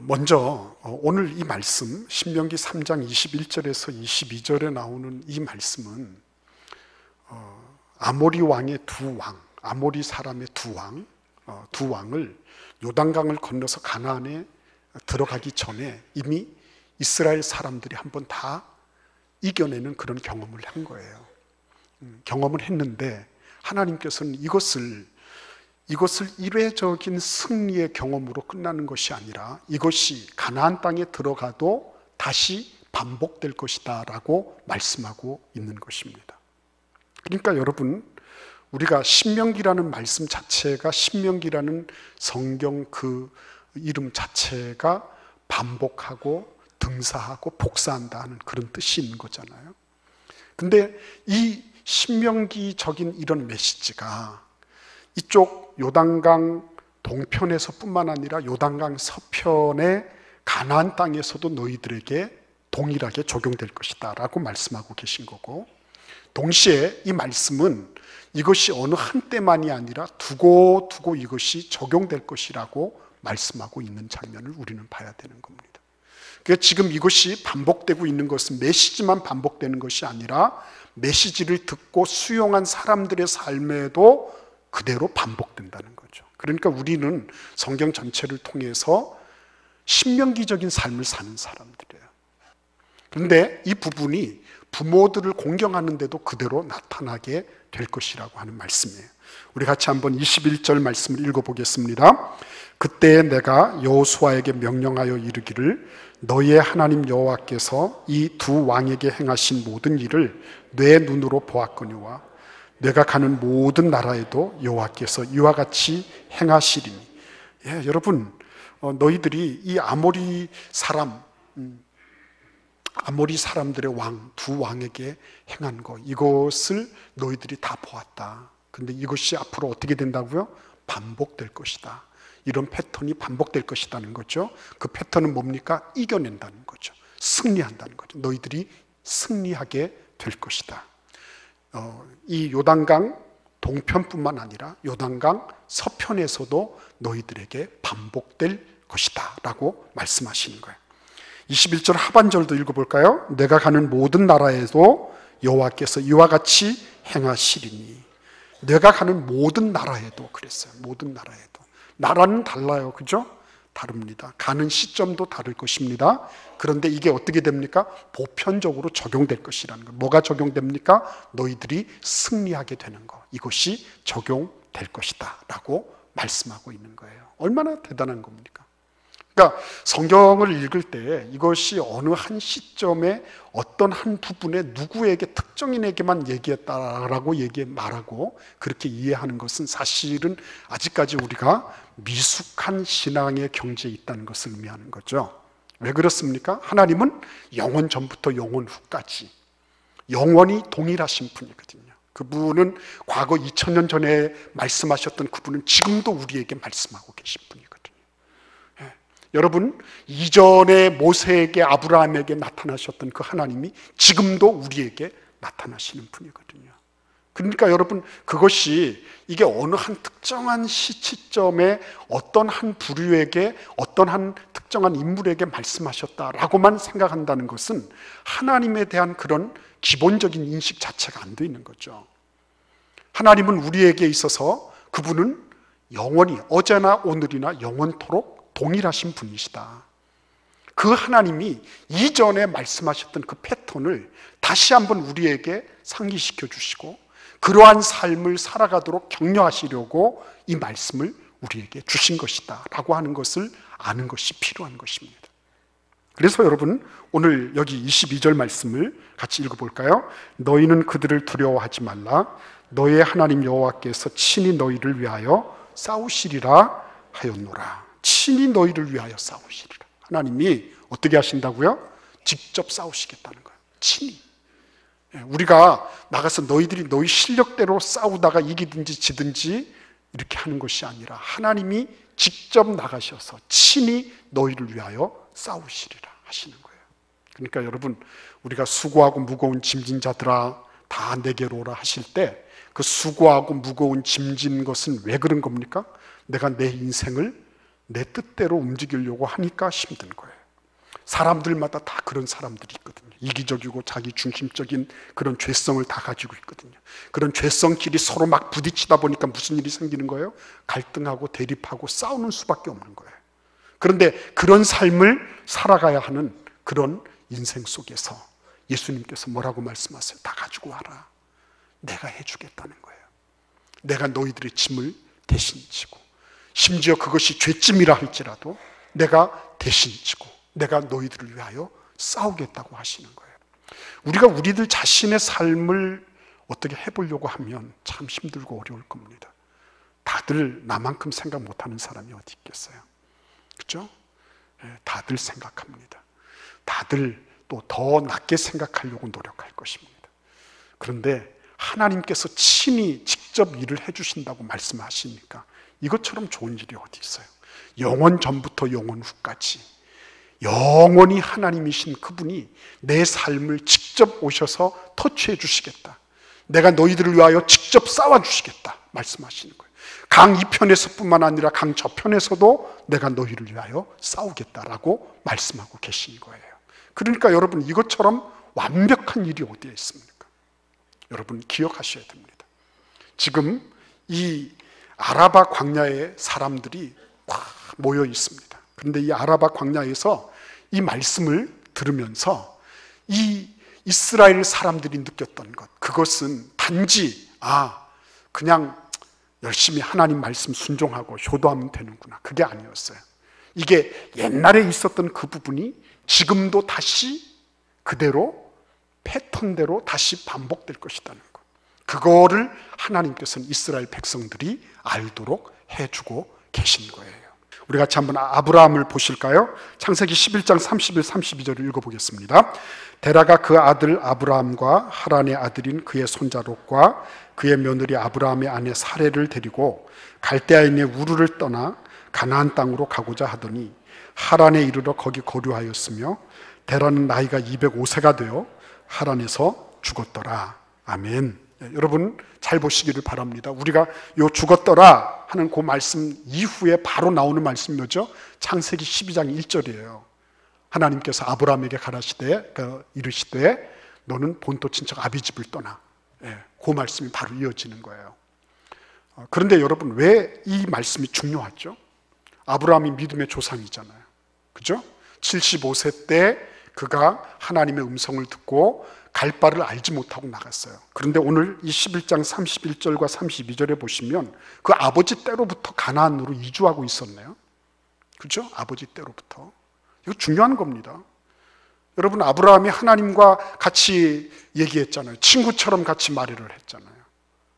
먼저 오늘 이 말씀 신명기 3장 21절에서 22절에 나오는 이 말씀은 아모리 왕의 아모리 사람의 두 왕을 요단강을 건너서 가나안에 들어가기 전에 이미 이스라엘 사람들이 한번 다 이겨내는 그런 경험을 한 거예요. 경험을 했는데 하나님께서는 이것을 이례적인 승리의 경험으로 끝나는 것이 아니라 이것이 가나안 땅에 들어가도 다시 반복될 것이다 라고 말씀하고 있는 것입니다. 그러니까 여러분, 우리가 신명기라는 말씀 자체가, 신명기라는 성경 그 이름 자체가 반복하고 등사하고 복사한다 하는 그런 뜻이 있는 거잖아요. 근데 이 신명기적인 이런 메시지가 이쪽 요단강 동편에서 뿐만 아니라 요단강 서편의 가나안 땅에서도 너희들에게 동일하게 적용될 것이다 라고 말씀하고 계신 거고, 동시에 이 말씀은 이것이 어느 한때만이 아니라 두고 이것이 적용될 것이라고 말씀하고 있는 장면을 우리는 봐야 되는 겁니다. 그러니까 지금 이것이 반복되고 있는 것은 메시지만 반복되는 것이 아니라 메시지를 듣고 수용한 사람들의 삶에도 그대로 반복된다는 거죠. 그러니까 우리는 성경 전체를 통해서 신명기적인 삶을 사는 사람들이에요. 그런데 이 부분이 부모들을 공경하는데도 그대로 나타나게 될 것이라고 하는 말씀이에요. 우리 같이 한번 21절 말씀을 읽어보겠습니다. 그때 내가 여호수아에게 명령하여 이르기를 너희의 하나님 여호와께서 이 두 왕에게 행하신 모든 일을 내 눈으로 보았거니와 내가 가는 모든 나라에도 여호와께서 이와 같이 행하시리니. 여러분, 너희들이 이 아모리 사람들의 두 왕에게 행한 것, 이것을 너희들이 다 보았다. 근데 이것이 앞으로 어떻게 된다고요? 반복될 것이다. 이런 패턴이 반복될 것이라는 거죠. 그 패턴은 뭡니까? 이겨낸다는 거죠. 승리한다는 거죠. 너희들이 승리하게 될 것이다. 이 요단강 동편뿐만 아니라 요단강 서편에서도 너희들에게 반복될 것이다 라고 말씀하시는 거예요. 21절 하반절도 읽어볼까요? 내가 가는 모든 나라에도 여호와께서 이와 같이 행하시리니. 내가 가는 모든 나라에도 그랬어요. 모든 나라에도. 나라는 달라요. 그죠? 다릅니다. 가는 시점도 다를 것입니다. 그런데 이게 어떻게 됩니까? 보편적으로 적용될 것이라는 거. 뭐가 적용됩니까? 너희들이 승리하게 되는 거. 이것이 적용될 것이다 라고 말씀하고 있는 거예요. 얼마나 대단한 겁니까? 그러니까 성경을 읽을 때 이것이 어느 한 시점에 어떤 한 부분에 누구에게 특정인에게만 얘기했다라고 말하고 그렇게 이해하는 것은 사실은 아직까지 우리가 미숙한 신앙의 경지에 있다는 것을 의미하는 거죠. 왜 그렇습니까? 하나님은 영원 전부터 영원 후까지 영원히 동일하신 분이거든요. 그분은 과거 2000년 전에 말씀하셨던 그분은 지금도 우리에게 말씀하고 계신 분이거든요. 여러분, 이전에 모세에게 아브라함에게 나타나셨던 그 하나님이 지금도 우리에게 나타나시는 분이거든요. 그러니까 여러분, 그것이 이게 어느 한 특정한 시점에 어떤 한 부류에게 어떤 한 특정한 인물에게 말씀하셨다라고만 생각한다는 것은 하나님에 대한 그런 기본적인 인식 자체가 안 돼 있는 거죠. 하나님은 우리에게 있어서 그분은 영원히 어제나 오늘이나 영원토록 동일하신 분이시다. 그 하나님이 이전에 말씀하셨던 그 패턴을 다시 한번 우리에게 상기시켜 주시고 그러한 삶을 살아가도록 격려하시려고 이 말씀을 우리에게 주신 것이다 라고 하는 것을 아는 것이 필요한 것입니다. 그래서 여러분, 오늘 여기 22절 말씀을 같이 읽어볼까요? 너희는 그들을 두려워하지 말라. 너희의 하나님 여호와께서 친히 너희를 위하여 싸우시리라 하였노라. 친히 너희를 위하여 싸우시리라. 하나님이 어떻게 하신다고요? 직접 싸우시겠다는 거예요. 친히. 우리가 나가서 너희들이 너희 실력대로 싸우다가 이기든지 지든지 이렇게 하는 것이 아니라 하나님이 직접 나가셔서 친히 너희를 위하여 싸우시리라 하시는 거예요. 그러니까 여러분, 우리가 수고하고 무거운 짐진 자들아 다 내게로 오라 하실 때 그 수고하고 무거운 짐진 것은 왜 그런 겁니까? 내가 내 인생을 내 뜻대로 움직이려고 하니까 힘든 거예요. 사람들마다 다 그런 사람들이 있거든요. 이기적이고 자기 중심적인 그런 죄성을 다 가지고 있거든요. 그런 죄성끼리 서로 막 부딪히다 보니까 무슨 일이 생기는 거예요? 갈등하고 대립하고 싸우는 수밖에 없는 거예요. 그런데 그런 삶을 살아가야 하는 그런 인생 속에서 예수님께서 뭐라고 말씀하세요? 다 가지고 와라. 내가 해주겠다는 거예요. 내가 너희들의 짐을 대신 지고, 심지어 그것이 죄짐이라 할지라도 내가 대신 지고 내가 너희들을 위하여 싸우겠다고 하시는 거예요. 우리가 우리들 자신의 삶을 어떻게 해보려고 하면 참 힘들고 어려울 겁니다. 다들 나만큼 생각 못하는 사람이 어디 있겠어요? 그렇죠? 다들 생각합니다. 다들 또 더 낮게 생각하려고 노력할 것입니다. 그런데 하나님께서 친히 직접 일을 해주신다고 말씀하시니까 이것처럼 좋은 일이 어디 있어요? 영원 전부터 영원 후까지 영원히 하나님이신 그분이 내 삶을 직접 오셔서 터치해 주시겠다. 내가 너희들을 위하여 직접 싸워 주시겠다 말씀하시는 거예요. 강 이편에서뿐만 아니라 강 저편에서도 내가 너희를 위하여 싸우겠다라고 말씀하고 계신 거예요. 그러니까 여러분, 이것처럼 완벽한 일이 어디에 있습니까? 여러분 기억하셔야 됩니다. 지금 이 아라바 광야에 사람들이 막 모여 있습니다. 그런데 이 아라바 광야에서 이 말씀을 들으면서 이 이스라엘 사람들이 느꼈던 것, 그것은 단지 그냥 열심히 하나님 말씀 순종하고 효도하면 되는구나, 그게 아니었어요. 이게 옛날에 있었던 그 부분이 지금도 다시 그대로 패턴대로 다시 반복될 것이라는 것, 그거를 하나님께서는 이스라엘 백성들이 알도록 해주고 계신 거예요. 우리 같이 한번 아브라함을 보실까요? 창세기 11장 31, 32절을 읽어보겠습니다. 데라가 그 아들 아브라함과 하란의 아들인 그의 손자 롯과 그의 며느리 아브라함의 아내 사레를 데리고 갈대아인의 우르를 떠나 가나안 땅으로 가고자 하더니 하란에 이르러 거기 거류하였으며 데라는 나이가 205세가 되어 하란에서 죽었더라. 아멘. 여러분 잘 보시기를 바랍니다. 우리가 요 죽었더라 하는 그 말씀 이후에 바로 나오는 말씀이 뭐죠? 창세기 12장 1절이에요. 하나님께서 아브라함에게 가라시되 이르시되 너는 본토 친척 아비집을 떠나. 그 말씀이 바로 이어지는 거예요. 그런데 여러분 왜 이 말씀이 중요하죠? 아브라함이 믿음의 조상이잖아요. 그죠? 75세 때 그가 하나님의 음성을 듣고 갈 바를 알지 못하고 나갔어요. 그런데 오늘 이 11장 31절과 32절에 보시면 그 아버지 때로부터 가나안으로 이주하고 있었네요. 그죠? 아버지 때로부터. 이거 중요한 겁니다. 여러분 아브라함이 하나님과 같이 얘기했잖아요. 친구처럼 같이 말을 했잖아요.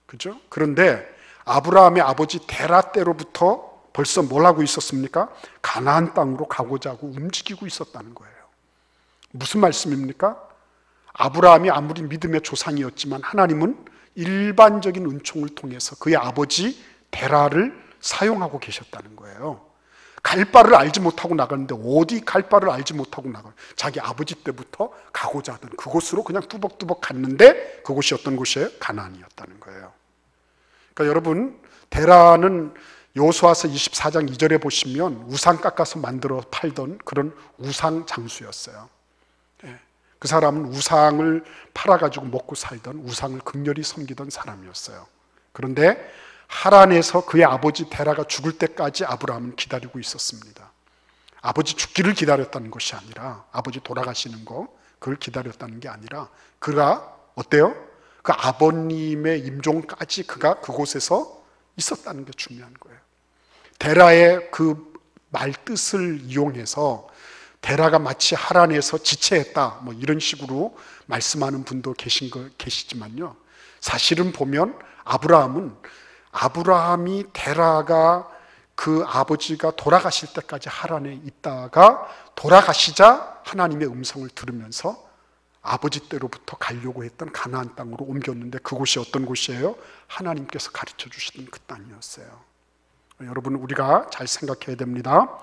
그죠? 그런데 아브라함의 아버지 데라 때로부터 벌써 뭘 하고 있었습니까? 가나안 땅으로 가고자 하고 움직이고 있었다는 거예요. 무슨 말씀입니까? 아브라함이 아무리 믿음의 조상이었지만 하나님은 일반적인 은총을 통해서 그의 아버지 데라를 사용하고 계셨다는 거예요. 갈 바를 알지 못하고 나갔는데 어디 갈 바를 알지 못하고 나가요? 자기 아버지 때부터 가고자 하던 그곳으로 그냥 뚜벅뚜벅 갔는데 그곳이 어떤 곳이에요? 가나안이었다는 거예요. 그러니까 여러분 데라는 여호수아서 24장 2절에 보시면 우상 깎아서 만들어 팔던 그런 우상 장수였어요. 그 사람은 우상을 팔아가지고 먹고 살던, 우상을 극렬히 섬기던 사람이었어요. 그런데 하란에서 그의 아버지 데라가 죽을 때까지 아브라함은 기다리고 있었습니다. 아버지 죽기를 기다렸다는 것이 아니라, 아버지 돌아가시는 거 그걸 기다렸다는 게 아니라 그가 어때요? 그 아버님의 임종까지 그가 그곳에서 있었다는 게 중요한 거예요. 데라의 그 말뜻을 이용해서 데라가 마치 하란에서 지체했다 뭐 이런 식으로 말씀하는 분도 계시지만요, 사실은 보면 아브라함이 데라가 그 아버지가 돌아가실 때까지 하란에 있다가 돌아가시자 하나님의 음성을 들으면서 아버지 때로부터 가려고 했던 가나안 땅으로 옮겼는데 그곳이 어떤 곳이에요? 하나님께서 가르쳐 주시던 그 땅이었어요. 여러분 우리가 잘 생각해야 됩니다.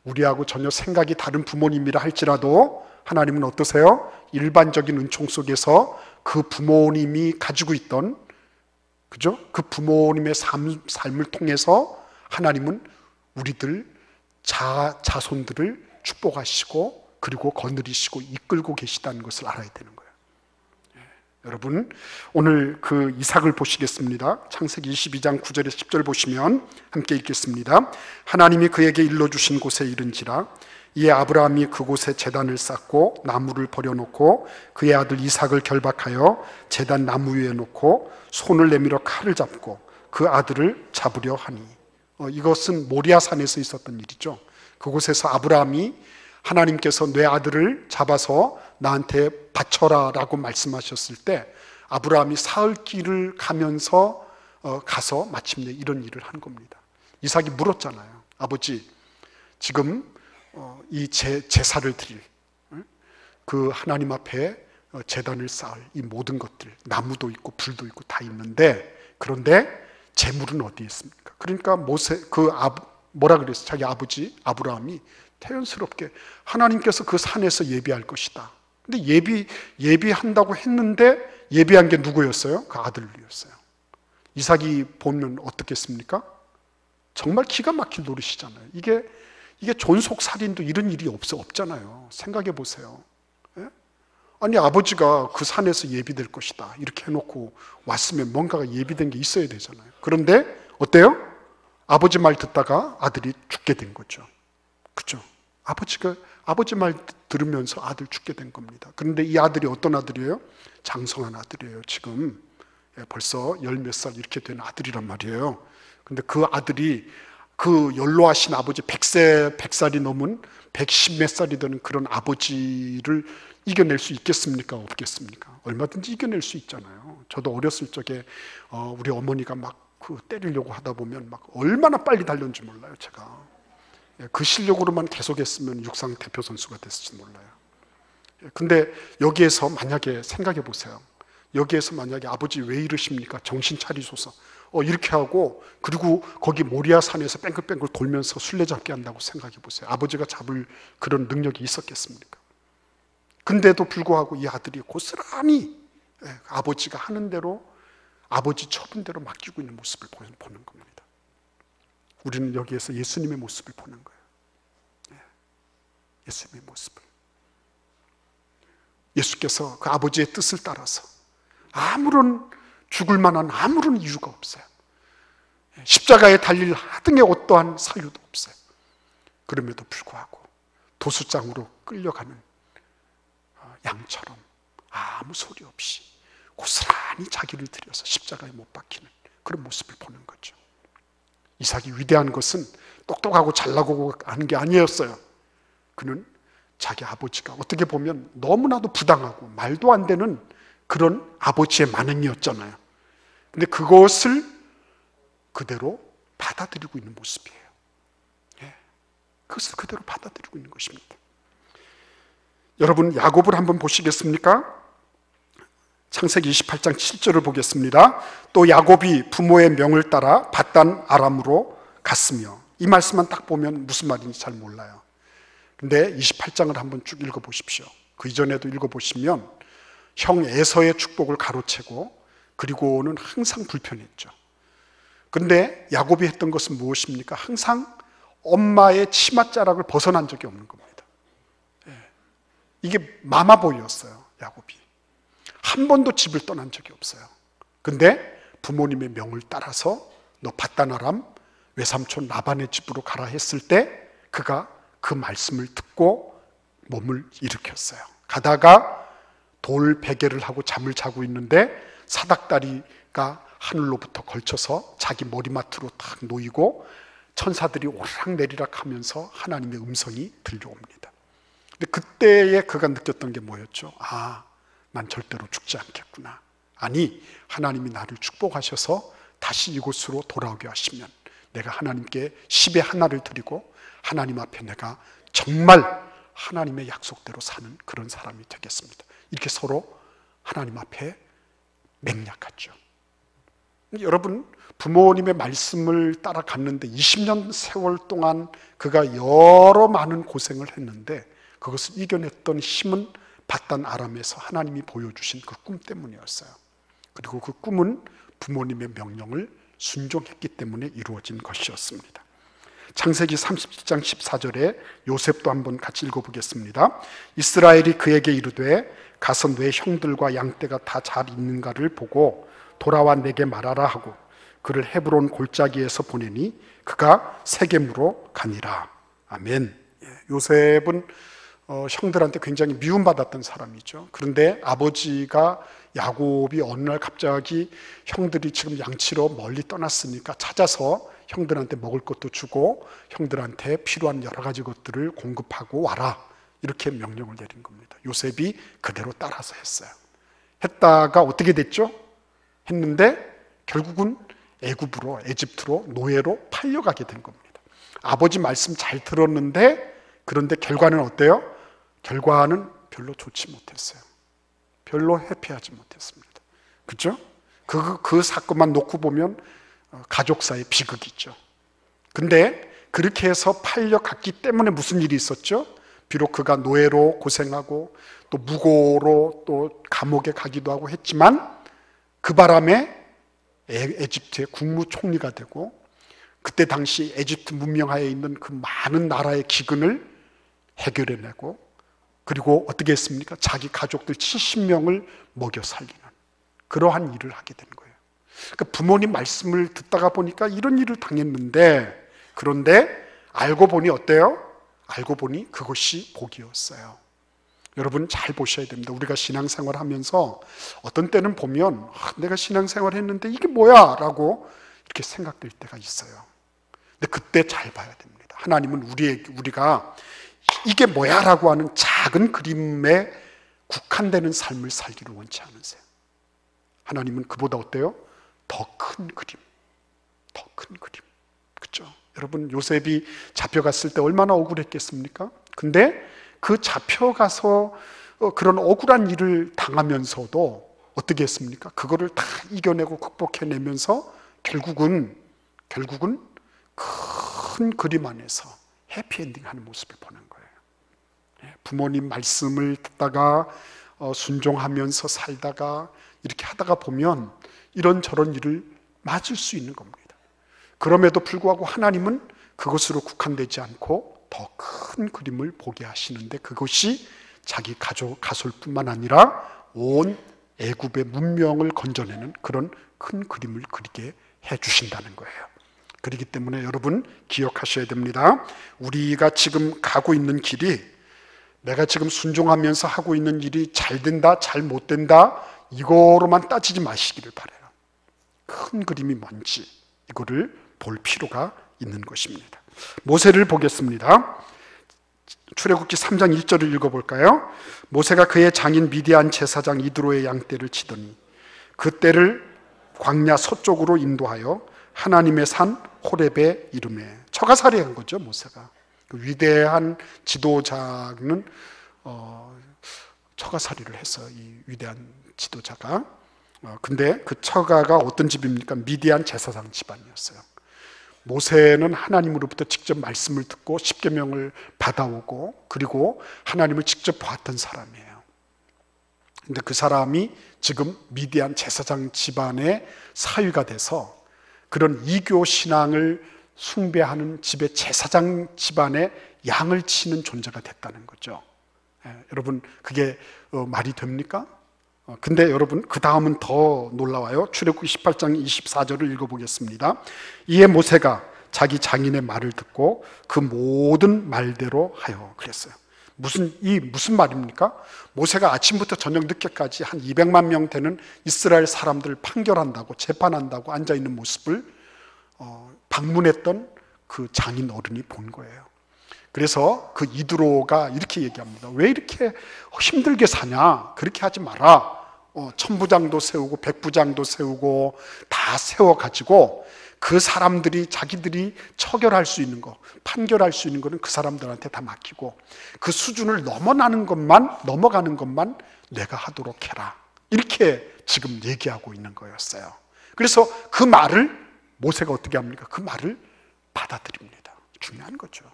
우리하고 전혀 생각이 다른 부모님이라 할지라도 하나님은 어떠세요? 일반적인 은총 속에서 그 부모님이 가지고 있던, 그죠? 그 부모님의 삶을 통해서 하나님은 우리들 자손들을 축복하시고 그리고 거느리시고 이끌고 계시다는 것을 알아야 되는 거예요. 여러분, 오늘 그 이삭을 보시겠습니다. 창세기 22장 9절에서 10절 보시면 함께 읽겠습니다. 하나님이 그에게 일러주신 곳에 이른지라 이에 아브라함이 그곳에 제단을 쌓고 나무를 버려놓고 그의 아들 이삭을 결박하여 제단 나무 위에 놓고 손을 내밀어 칼을 잡고 그 아들을 잡으려 하니. 이것은 모리아산에서 있었던 일이죠. 그곳에서 아브라함이 하나님께서 내 아들을 잡아서 나한테 바쳐라 라고 말씀하셨을 때 아브라함이 사흘길을 가면서 가서 마침내 이런 일을 한 겁니다. 이삭이 물었잖아요. 아버지, 지금 이 제사를 드릴 그 하나님 앞에 제단을 쌓을 이 모든 것들, 나무도 있고 불도 있고 다 있는데, 그런데 제물은 어디에 있습니까? 그러니까 뭐라 그랬어요? 자기 아버지 아브라함이 태연스럽게 하나님께서 그 산에서 예비할 것이다. 근데 예비한다고 했는데 예비한 게 누구였어요? 그 아들이었어요. 이삭이 보면 어떻겠습니까? 정말 기가 막힐 노릇이잖아요. 이게 존속살인도 이런 일이 없잖아요. 생각해 보세요. 예? 아니, 아버지가 그 산에서 예비될 것이다 이렇게 해놓고 왔으면 뭔가가 예비된 게 있어야 되잖아요. 그런데 어때요? 아버지 말 듣다가 아들이 죽게 된 거죠. 그렇죠? 아버지 말 들으면서 아들 죽게 된 겁니다. 그런데 이 아들이 어떤 아들이에요? 장성한 아들이에요. 지금 벌써 열 몇 살 이렇게 된 아들이란 말이에요. 근데 그 아들이 그 연로하신 아버지 100살이 넘은 110 몇 살이 되는 그런 아버지를 이겨낼 수 있겠습니까? 없겠습니까? 얼마든지 이겨낼 수 있잖아요. 저도 어렸을 적에 우리 어머니가 막 때리려고 하다 보면 막 얼마나 빨리 달렸는지 몰라요. 제가 그 실력으로만 계속했으면 육상 대표 선수가 됐을지 몰라요. 근데 여기에서 만약에 생각해 보세요. 여기에서 만약에 아버지 왜 이러십니까? 정신 차리소서. 이렇게 하고 그리고 거기 모리아산에서 뺑글뺑글 돌면서 술래잡기 한다고 생각해 보세요. 아버지가 잡을 그런 능력이 있었겠습니까? 근데도 불구하고 이 아들이 고스란히 아버지가 하는 대로 아버지 처분대로 맡기고 있는 모습을 보는 겁니다. 우리는 여기에서 예수님의 모습을 보는 거예요. 예수님의 모습을. 예수께서 그 아버지의 뜻을 따라서 아무런 죽을 만한 아무런 이유가 없어요. 십자가에 달릴 하등의 어떠한 사유도 없어요. 그럼에도 불구하고 도수장으로 끌려가는 양처럼 아무 소리 없이 고스란히 자기를 들여서 십자가에 못 박히는 그런 모습을 보는 거죠. 이삭이 위대한 것은 똑똑하고 잘나고 하는 게 아니었어요. 그는 자기 아버지가 어떻게 보면 너무나도 부당하고 말도 안 되는 그런 아버지의 만행이었잖아요. 근데 그것을 그대로 받아들이고 있는 모습이에요. 그것을 그대로 받아들이고 있는 것입니다. 여러분, 야곱을 한번 보시겠습니까? 창세기 28장 7절을 보겠습니다. 또 야곱이 부모의 명을 따라 밧단 아람으로 갔으며, 이 말씀만 딱 보면 무슨 말인지 잘 몰라요. 근데 28장을 한번 쭉 읽어보십시오. 그 이전에도 읽어보시면 형 에서의 축복을 가로채고 그리고는 항상 불편했죠. 근데 야곱이 했던 것은 무엇입니까? 항상 엄마의 치맛자락을 벗어난 적이 없는 겁니다. 이게 마마보이였어요. 야곱이 한 번도 집을 떠난 적이 없어요. 근데 부모님의 명을 따라서 너 밧단 아람 외삼촌 라반의 집으로 가라 했을 때 그가 그 말씀을 듣고 몸을 일으켰어요. 가다가 돌 베개를 하고 잠을 자고 있는데 사닥다리가 하늘로부터 걸쳐서 자기 머리맡으로 탁 놓이고 천사들이 오르락내리락 하면서 하나님의 음성이 들려옵니다. 근데 그때에 그가 느꼈던 게 뭐였죠? 난 절대로 죽지 않겠구나. 아니, 하나님이 나를 축복하셔서 다시 이곳으로 돌아오게 하시면 내가 하나님께 10의 하나를 드리고 하나님 앞에 내가 정말 하나님의 약속대로 사는 그런 사람이 되겠습니다. 이렇게 서로 하나님 앞에 맹약하죠. 여러분, 부모님의 말씀을 따라갔는데 20년 세월 동안 그가 여러 많은 고생을 했는데 그것을 이겨냈던 힘은 밧단 아람에서 하나님이 보여주신 그 꿈 때문이었어요. 그리고 그 꿈은 부모님의 명령을 순종했기 때문에 이루어진 것이었습니다. 창세기 37장 14절에 요셉도 한번 같이 읽어보겠습니다. 이스라엘이 그에게 이르되 가서 내 형들과 양떼가 다 잘 있는가를 보고 돌아와 내게 말하라 하고 그를 헤브론 골짜기에서 보내니 그가 세겜으로 가니라. 아멘. 요셉은 형들한테 굉장히 미움받았던 사람이죠. 그런데 아버지가 야곱이 어느 날 갑자기 형들이 지금 양치러 멀리 떠났으니까 찾아서 형들한테 먹을 것도 주고 형들한테 필요한 여러 가지 것들을 공급하고 와라, 이렇게 명령을 내린 겁니다. 요셉이 그대로 따라서 했어요. 했다가 어떻게 됐죠? 했는데 결국은 애굽으로, 에집트로 노예로 팔려가게 된 겁니다. 아버지 말씀 잘 들었는데 그런데 결과는 어때요? 결과는 별로 좋지 못했어요. 별로 해피하지 못했습니다. 그렇죠? 그 사건만 놓고 보면 가족사의 비극이죠. 근데 그렇게 해서 팔려갔기 때문에 무슨 일이 있었죠? 비록 그가 노예로 고생하고 또 무고로 또 감옥에 가기도 하고 했지만 그 바람에 에집트의 국무총리가 되고 그때 당시 에집트 문명하에 있는 그 많은 나라의 기근을 해결해내고 그리고 어떻게 했습니까? 자기 가족들 70명을 먹여 살리는 그러한 일을 하게 된 거예요. 그러니까 부모님 말씀을 듣다가 보니까 이런 일을 당했는데 그런데 알고 보니 어때요? 알고 보니 그것이 복이었어요. 여러분 잘 보셔야 됩니다. 우리가 신앙생활 하면서 어떤 때는 보면 내가 신앙생활 했는데 이게 뭐야? 라고 이렇게 생각될 때가 있어요. 근데 그때 잘 봐야 됩니다. 하나님은 우리가 이게 뭐야? 라고 하는 작은 그림에 국한되는 삶을 살기를 원치 않으세요. 하나님은 그보다 어때요? 더 큰 그림, 더 큰 그림. 그렇죠? 여러분 요셉이 잡혀갔을 때 얼마나 억울했겠습니까? 근데 그 잡혀가서 그런 억울한 일을 당하면서도 어떻게 했습니까? 그거를 다 이겨내고 극복해내면서 결국은 큰 그림 안에서 해피엔딩하는 모습을 보는 거예요. 부모님 말씀을 듣다가 순종하면서 살다가 이렇게 하다가 보면 이런저런 일을 맞을 수 있는 겁니다. 그럼에도 불구하고 하나님은 그것으로 국한되지 않고 더 큰 그림을 보게 하시는데 그것이 자기 가솔뿐만 아니라 온 애굽의 문명을 건져내는 그런 큰 그림을 그리게 해주신다는 거예요. 그렇기 때문에 여러분 기억하셔야 됩니다. 우리가 지금 가고 있는 길이 내가 지금 순종하면서 하고 있는 일이 잘 된다, 잘 못 된다 이거로만 따지지 마시기를 바라요. 큰 그림이 뭔지 이거를 볼 필요가 있는 것입니다. 모세를 보겠습니다. 출애굽기 3장 1절을 읽어볼까요? 모세가 그의 장인 미디안 제사장 이드로의 양떼를 치더니 그 떼를 광야 서쪽으로 인도하여 하나님의 산 호렙에 이르매 처가살이한 거죠. 모세가 그 위대한 지도자는 처가살이를 했어요. 이 위대한 지도자가. 근데 그 처가가 어떤 집입니까? 미디안 제사장 집안이었어요. 모세는 하나님으로부터 직접 말씀을 듣고 십계명을 받아오고 그리고 하나님을 직접 보았던 사람이에요. 근데 그 사람이 지금 미디안 제사장 집안의 사위가 돼서 그런 이교 신앙을 숭배하는 집의 제사장 집안의 양을 치는 존재가 됐다는 거죠. 여러분 그게 말이 됩니까? 근데 여러분 그 다음은 더 놀라워요. 출애굽기 18장 24절을 읽어보겠습니다. 이에 모세가 자기 장인의 말을 듣고 그 모든 말대로 하여 그랬어요. 무슨 말입니까? 모세가 아침부터 저녁 늦게까지 한 200만 명 되는 이스라엘 사람들을 판결한다고 재판한다고 앉아있는 모습을 방문했던 그 장인 어른이 본 거예요. 그래서 그 이드로가 이렇게 얘기합니다. 왜 이렇게 힘들게 사냐? 그렇게 하지 마라. 천부장도 세우고 백부장도 세우고 다 세워가지고 그 사람들이 자기들이 처결할 수 있는 거, 판결할 수 있는 거는 그 사람들한테 다 맡기고 그 수준을 넘어가는 것만 내가 하도록 해라. 이렇게 지금 얘기하고 있는 거였어요. 그래서 그 말을 모세가 어떻게 합니까? 그 말을 받아들입니다. 중요한 거죠.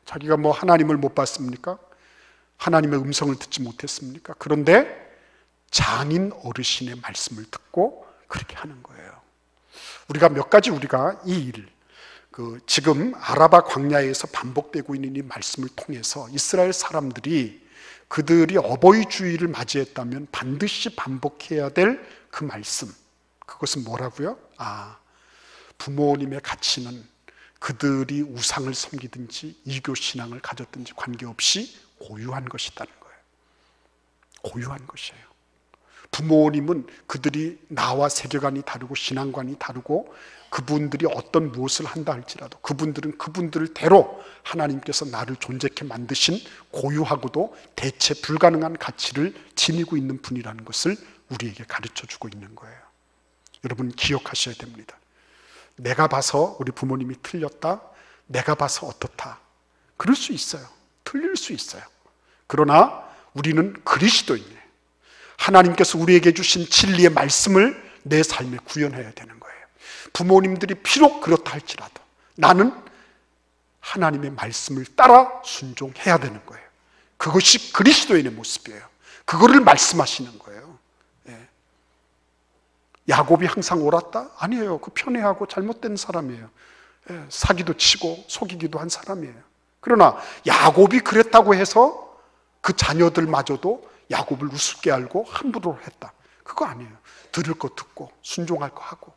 자기가 뭐 하나님을 못 봤습니까? 하나님의 음성을 듣지 못했습니까? 그런데 장인 어르신의 말씀을 듣고 그렇게 하는 거예요. 우리가 몇 가지 이 일, 지금 아라바 광야에서 반복되고 있는 이 말씀을 통해서 이스라엘 사람들이 그들이 어버이주의를 맞이했다면 반드시 반복해야 될 그 말씀, 그것은 뭐라고요? 부모님의 가치는 그들이 우상을 섬기든지 이교신앙을 가졌든지 관계없이 고유한 것이라는 거예요. 고유한 것이에요. 부모님은 그들이 나와 세계관이 다르고 신앙관이 다르고 그분들이 어떤 무엇을 한다 할지라도 그분들은 그분들대로 하나님께서 나를 존재케 만드신 고유하고도 대체 불가능한 가치를 지니고 있는 분이라는 것을 우리에게 가르쳐주고 있는 거예요. 여러분 기억하셔야 됩니다. 내가 봐서 우리 부모님이 틀렸다, 내가 봐서 어떻다, 그럴 수 있어요. 틀릴 수 있어요. 그러나 우리는 그리스도인이에요. 하나님께서 우리에게 주신 진리의 말씀을 내 삶에 구현해야 되는 거예요. 부모님들이 비록 그렇다 할지라도 나는 하나님의 말씀을 따라 순종해야 되는 거예요. 그것이 그리스도인의 모습이에요. 그거를 말씀하시는 거예요. 야곱이 항상 옳았다? 아니에요. 그 편애하고 잘못된 사람이에요. 사기도 치고 속이기도 한 사람이에요. 그러나 야곱이 그랬다고 해서 그 자녀들마저도 야곱을 우습게 알고 함부로 했다, 그거 아니에요. 들을 거 듣고 순종할 거 하고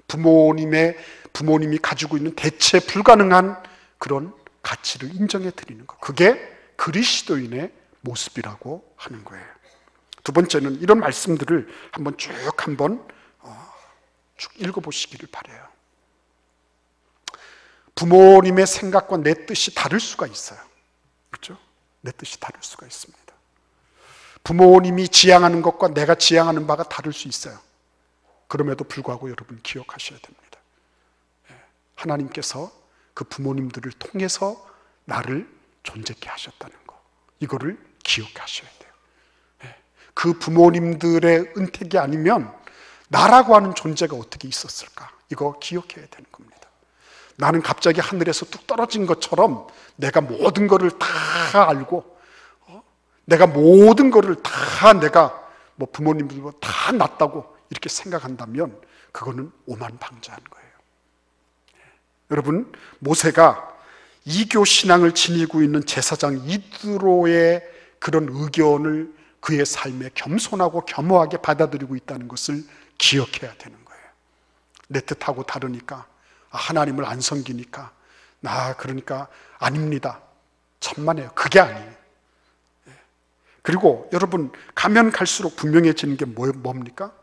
부모님이 가지고 있는 대체 불가능한 그런 가치를 인정해 드리는 것, 그게 그리스도인의 모습이라고 하는 거예요. 두 번째는 이런 말씀들을 한번 쭉 읽어보시기를 바라요. 부모님의 생각과 내 뜻이 다를 수가 있어요. 그렇죠? 내 뜻이 다를 수가 있습니다. 부모님이 지향하는 것과 내가 지향하는 바가 다를 수 있어요. 그럼에도 불구하고 여러분 기억하셔야 됩니다. 하나님께서 그 부모님들을 통해서 나를 존재케 하셨다는 거, 이거를 기억하셔야 돼요. 그 부모님들의 은택이 아니면 나라고 하는 존재가 어떻게 있었을까, 이거 기억해야 되는 겁니다. 나는 갑자기 하늘에서 뚝 떨어진 것처럼 내가 모든 것을 다 알고 내가 모든 것을 다 내가 부모님들보다 다 낫다고 이렇게 생각한다면 그거는 오만방자한 거예요. 여러분, 모세가 이교 신앙을 지니고 있는 제사장 이드로의 그런 의견을 그의 삶에 겸손하고 겸허하게 받아들이고 있다는 것을 기억해야 되는 거예요. 내 뜻하고 다르니까, 하나님을 안 섬기니까, 그러니까 아닙니다, 천만에요. 그게 아니에요. 그리고 여러분, 가면 갈수록 분명해지는 게 뭡니까?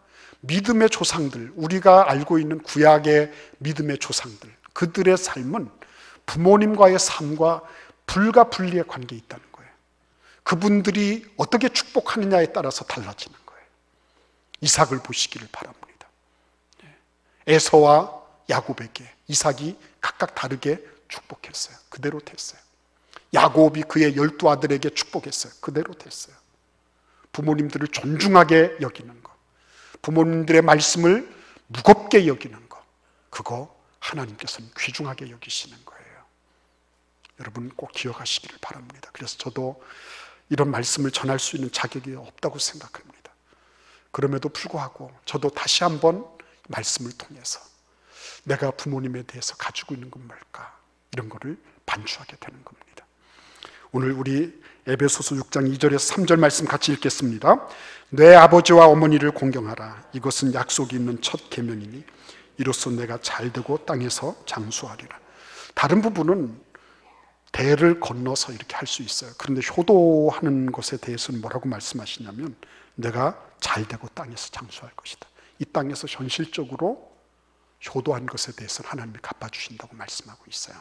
믿음의 조상들, 우리가 알고 있는 구약의 믿음의 조상들, 그들의 삶은 부모님과의 삶과 불가분리의 관계에 있다는 거예요. 그분들이 어떻게 축복하느냐에 따라서 달라지는 거예요. 이삭을 보시기를 바랍니다. 에서와 야곱에게 이삭이 각각 다르게 축복했어요. 그대로 됐어요. 야곱이 그의 12 아들에게 축복했어요. 그대로 됐어요. 부모님들을 존중하게 여기는 것, 부모님들의 말씀을 무겁게 여기는 것, 그거 하나님께서는 귀중하게 여기시는 거예요. 여러분 꼭 기억하시기를 바랍니다. 그래서 저도 이런 말씀을 전할 수 있는 자격이 없다고 생각합니다. 그럼에도 불구하고 저도 다시 한번 말씀을 통해서 내가 부모님에 대해서 가지고 있는 건 뭘까, 이런 거를 반추하게 되는 겁니다. 오늘 우리 에베소서 6장 2절에서 3절 말씀 같이 읽겠습니다. 내 아버지와 어머니를 공경하라. 이것은 약속이 있는 첫 계명이니 이로써 내가 잘되고 땅에서 장수하리라. 다른 부분은 대를 건너서 이렇게 할 수 있어요. 그런데 효도하는 것에 대해서는 뭐라고 말씀하시냐면 내가 잘되고 땅에서 장수할 것이다. 이 땅에서 현실적으로 효도한 것에 대해서는 하나님이 갚아주신다고 말씀하고 있어요.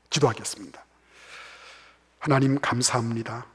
기도하겠습니다. 하나님 감사합니다.